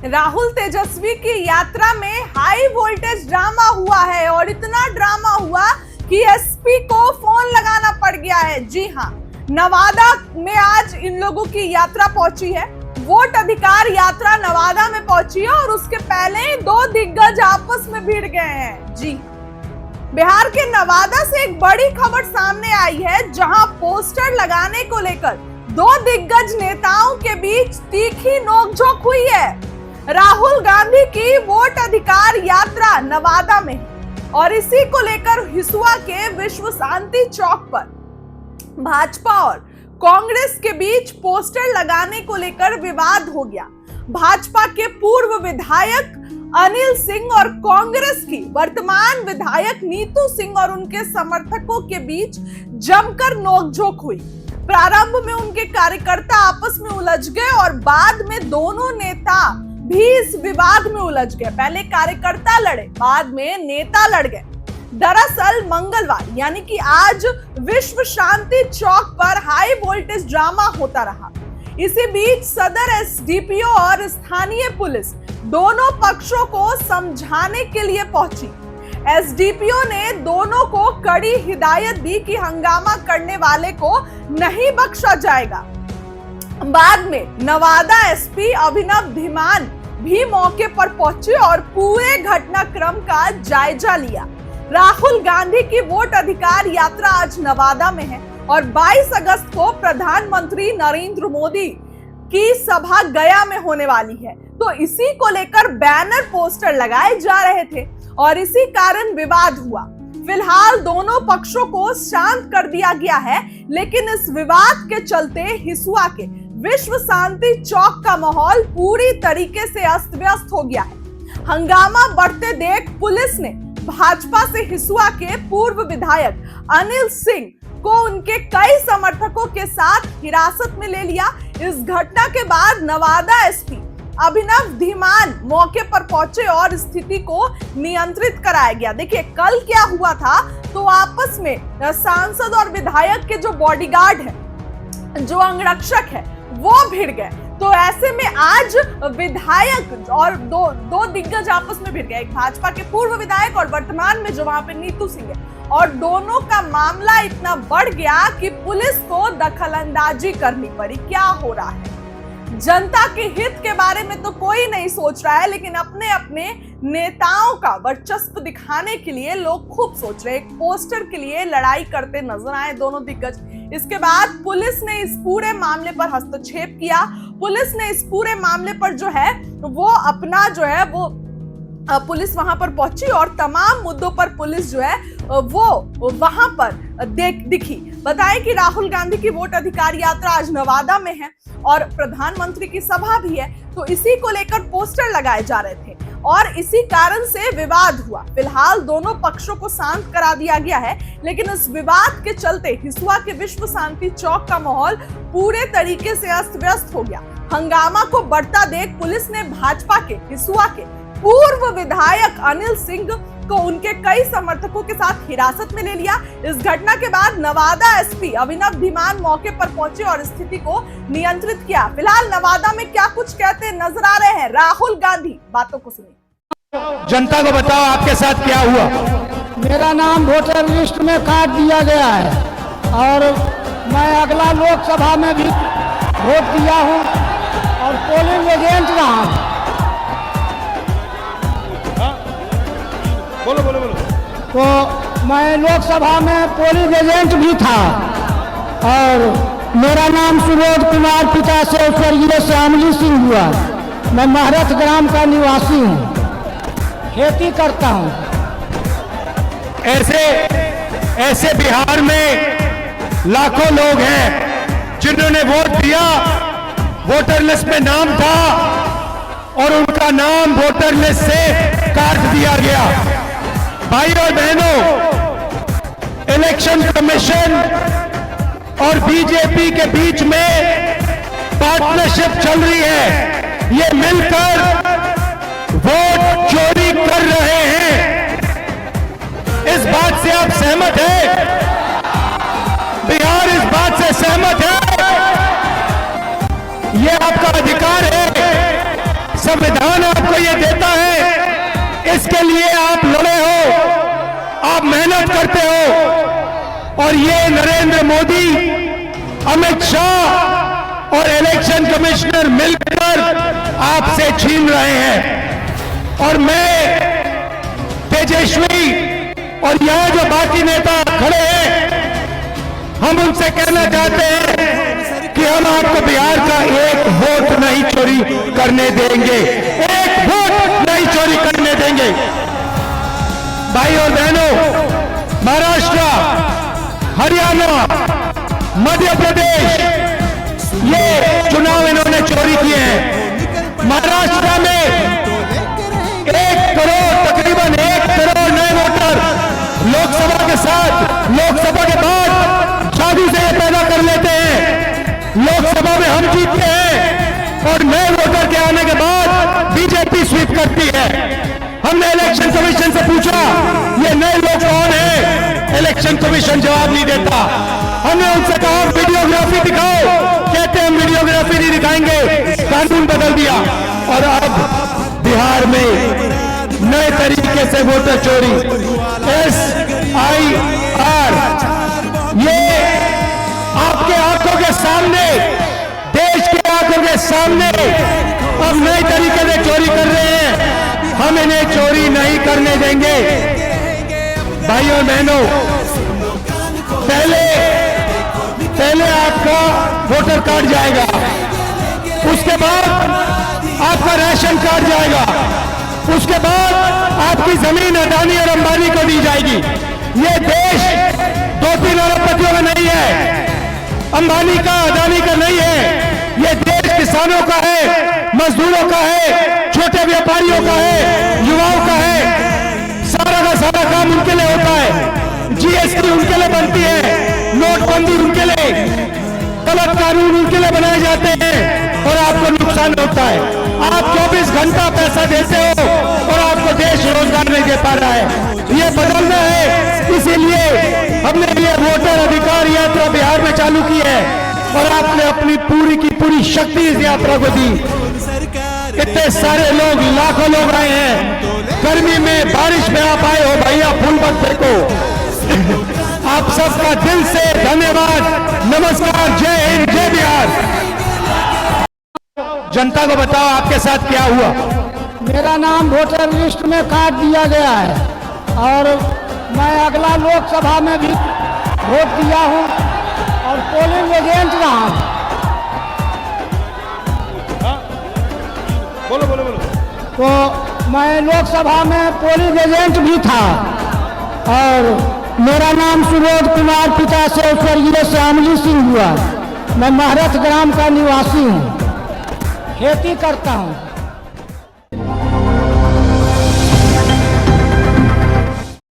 राहुल तेजस्वी की यात्रा में हाई वोल्टेज ड्रामा हुआ है और इतना ड्रामा हुआ कि एसपी को फोन लगाना पड़ गया है। जी हां, नवादा में आज इन लोगों की यात्रा पहुंची है। वोट अधिकार यात्रा नवादा में पहुंची है और उसके पहले ही दो दिग्गज आपस में भिड़ गए हैं। जी, बिहार के नवादा से एक बड़ी खबर सामने आई है, जहां पोस्टर लगाने को लेकर दो दिग्गज नेताओं के बीच तीखी नोकझोंक हुई है। राहुल गांधी की वोट अधिकार यात्रा नवादा में और इसी को लेकर हिसुआ के विश्व शांति चौक पर भाजपा और कांग्रेस के बीच पोस्टर लगाने को लेकर विवाद हो गया। भाजपा के पूर्व विधायक अनिल सिंह और कांग्रेस की वर्तमान विधायक नीतू सिंह और उनके समर्थकों के बीच जमकर नोकझोंक हुई। प्रारंभ में उनके कार्यकर्ता आपस में उलझ गए और बाद में दोनों नेता भी इस विवाद में उलझ गए। पहले कार्यकर्ता लड़े, बाद में नेता लड़ गए। दरअसल मंगलवार यानी कि आज विश्व शांति चौक पर हाई वोल्टेज ड्रामा होता रहा। इसी बीच सदर एसडीपीओ और स्थानीय पुलिस दोनों पक्षों को समझाने के लिए पहुंची। एसडीपीओ ने दोनों को कड़ी हिदायत दी कि हंगामा करने वाले को नहीं बख्शा जाएगा। बाद में नवादा एसपी अभिनव धीमान भी मौके पर पहुंचे और पूरे घटनाक्रम का जायजा लिया। राहुल गांधी की वोट अधिकार यात्रा आज नवादा में है और 22 अगस्त को प्रधानमंत्री नरेंद्र मोदी की सभा गया में होने वाली है। तो इसी को लेकर बैनर पोस्टर लगाए जा रहे थे और इसी कारण विवाद हुआ। फिलहाल दोनों पक्षों को शांत कर दिया गया है, लेकिन इस विवाद के चलते हिसुआ के विश्व शांति चौक का माहौल पूरी तरीके से अस्त व्यस्त हो गया है। हंगामा बढ़ते देख पुलिस ने भाजपा से हिसुआ के पूर्व विधायक अनिल सिंह को उनके कई समर्थकों के साथ हिरासत में ले लिया। इस घटना के बाद नवादा एसपी अभिनव धीमान मौके पर पहुंचे और स्थिति को नियंत्रित कराया गया। देखिए कल क्या हुआ था, तो आपस में सांसद और विधायक के जो बॉडीगार्ड है, जो अंगरक्षक है, वो भिड़ गए। तो ऐसे में आज विधायक और दो दिग्गज आपस में भिड़ गए, एक भाजपा के पूर्व विधायक और वर्तमान में जो वहां पे नीतू सिंह है, और दोनों का मामला इतना बढ़ गया कि पुलिस को दखलंदाजी करनी पड़ी। क्या हो रहा है, जनता के हित के बारे में तो कोई नहीं सोच रहा है, लेकिन अपने अपने नेताओं का वर्चस्व दिखाने के लिए लोग खूब सोच रहे हैं। एक पोस्टर के लिए लड़ाई करते नजर आए दोनों दिग्गज। इसके बाद पुलिस ने इस पूरे मामले पर हस्तक्षेप किया। पुलिस ने इस पूरे मामले पर जो है वो अपना जो है वो पुलिस वहां पर पहुंची और तमाम मुद्दों पर पुलिस जो है वो वहां पर दिखी। बताएं कि राहुल गांधी की वोट अधिकार यात्रा आज नवादा में है और प्रधानमंत्री की सभा भी है, तो इसी को लेकर पोस्टर लगाए जा रहे थे और इसी कारण से विवाद हुआ। फिलहाल दोनों पक्षों को शांत करा दिया गया है, लेकिन इस विवाद के चलते हिसुआ के विश्व शांति चौक का माहौल पूरे तरीके से अस्त व्यस्त हो गया। हंगामा को बढ़ता देख पुलिस ने भाजपा के हिसुआ के पूर्व विधायक अनिल सिंह को उनके कई समर्थकों के साथ हिरासत में ले लिया। इस घटना के बाद नवादा एसपी अभिनव धीमान मौके पर पहुंचे और स्थिति को नियंत्रित किया। फिलहाल नवादा में क्या कुछ कहते नजर आ रहे हैं राहुल गांधी, बातों को सुनिए। जनता को बताओ आपके साथ क्या हुआ। मेरा नाम वोटर लिस्ट में काट दिया गया है और मैं अगला लोकसभा में भी वोट दिया हूं और पोलिंग एजेंट रहा हूं। बोलो बोलो बोलो। तो मैं लोकसभा में पोलिंग एजेंट भी था और मेरा नाम सुबोध कुमार, पिता से स्वर्गीय श्यामली सिंह हुआ। मैं महरथ ग्राम का निवासी हूँ, खेती करता हूँ। ऐसे बिहार में लाखों लोग हैं जिन्होंने वोट दिया, वोटर लिस्ट में नाम था और उनका नाम वोटर लिस्ट से काट दिया गया। भाई और बहनों, इलेक्शन कमीशन और बीजेपी के बीच में पार्टनरशिप चल रही है। ये मिलकर वोट चोरी कर रहे हैं। इस बात से आप सहमत हैं? बिहार इस बात से सहमत है? ये आपका अधिकार है। संविधान आपको ये देता है, इसके लिए आप लड़े हो, आप मेहनत करते हो, और ये नरेंद्र मोदी, अमित शाह और इलेक्शन कमिश्नर मिलकर आपसे छीन रहे हैं। और मैं तेजस्वी और यहां जो बाकी नेता खड़े हैं, हम उनसे कहना चाहते हैं कि हम आपको बिहार का एक वोट नहीं चोरी करने देंगे, एक वोट नहीं चोरी करने देंगे। भाई और बहनों, महाराष्ट्र, हरियाणा, मध्य प्रदेश, ये चुनाव इन्होंने चोरी किए हैं। महाराष्ट्र में 1 करोड़, तकरीबन 1 करोड़ नए वोटर लोकसभा के साथ, लोकसभा के बाद शादी से पैदा कर लेते हैं। लोकसभा में हम जीतते हैं और नए वोटर के आने के बाद बीजेपी स्वीप करती है। हमने इलेक्शन कमीशन से पूछा ये नए लोग कौन है, इलेक्शन कमीशन जवाब नहीं देता। हमने उनसे कहा वीडियोग्राफी दिखाओ, कहते हैं वीडियोग्राफी नहीं दिखाएंगे, कानून बदल दिया। और अब बिहार में नए तरीके से वोटर चोरी, SIR, ये आपके आंखों के सामने, देश के आंखों के सामने अब नए तरीके से चोरी कर रहे हैं। हम इन्हें चोरी नहीं करने देंगे। भाइयों और बहनों, पहले आपका वोटर कार्ड जाएगा, उसके बाद आपका राशन कार्ड जाएगा, उसके बाद आपकी जमीन अडानी और अंबानी को दी जाएगी। ये देश 2-3 अरबपतियों का नहीं है, अंबानी का, अडानी का नहीं है। ये देश किसानों का है, मजदूरों का है, छोटे व्यापारियों का है, युवाओं का है। सारा का सारा काम उनके लिए होता है। GST उनके लिए बनती है, नोटबंदी उनके लिए, गलत कानून उनके लिए बनाए जाते हैं और आपको नुकसान होता है। आप 24 घंटा पैसा देते हो और आपको देश रोजगार नहीं दे पा रहा है। ये बदलना है, इसीलिए हमने ये वोटर अधिकार यात्रा बिहार में चालू की है और आपने अपनी पूरी की पूरी शक्ति इस यात्रा को दी। इतने सारे लोग, लाखों लोग आए हैं, गर्मी में, बारिश में आप आए हो भैया, फूल मत फेंको। आप सबका दिल से धन्यवाद, नमस्कार, जय हिंद, जय बिहार। जनता को बताओ आपके साथ क्या हुआ। मेरा नाम वोटर लिस्ट में काट दिया गया है और मैं अगला लोकसभा में भी वोट दिया हूं और पोलिंग एजेंट रहा हूं। बोलो। तो मैं लोकसभा में पोलिंग एजेंट भी था और मेरा नाम सुबोध कुमार, पिता से स्वर्गीय श्यामली सिंह हुआ। मैं महरथ ग्राम का निवासी हूँ, खेती करता हूँ।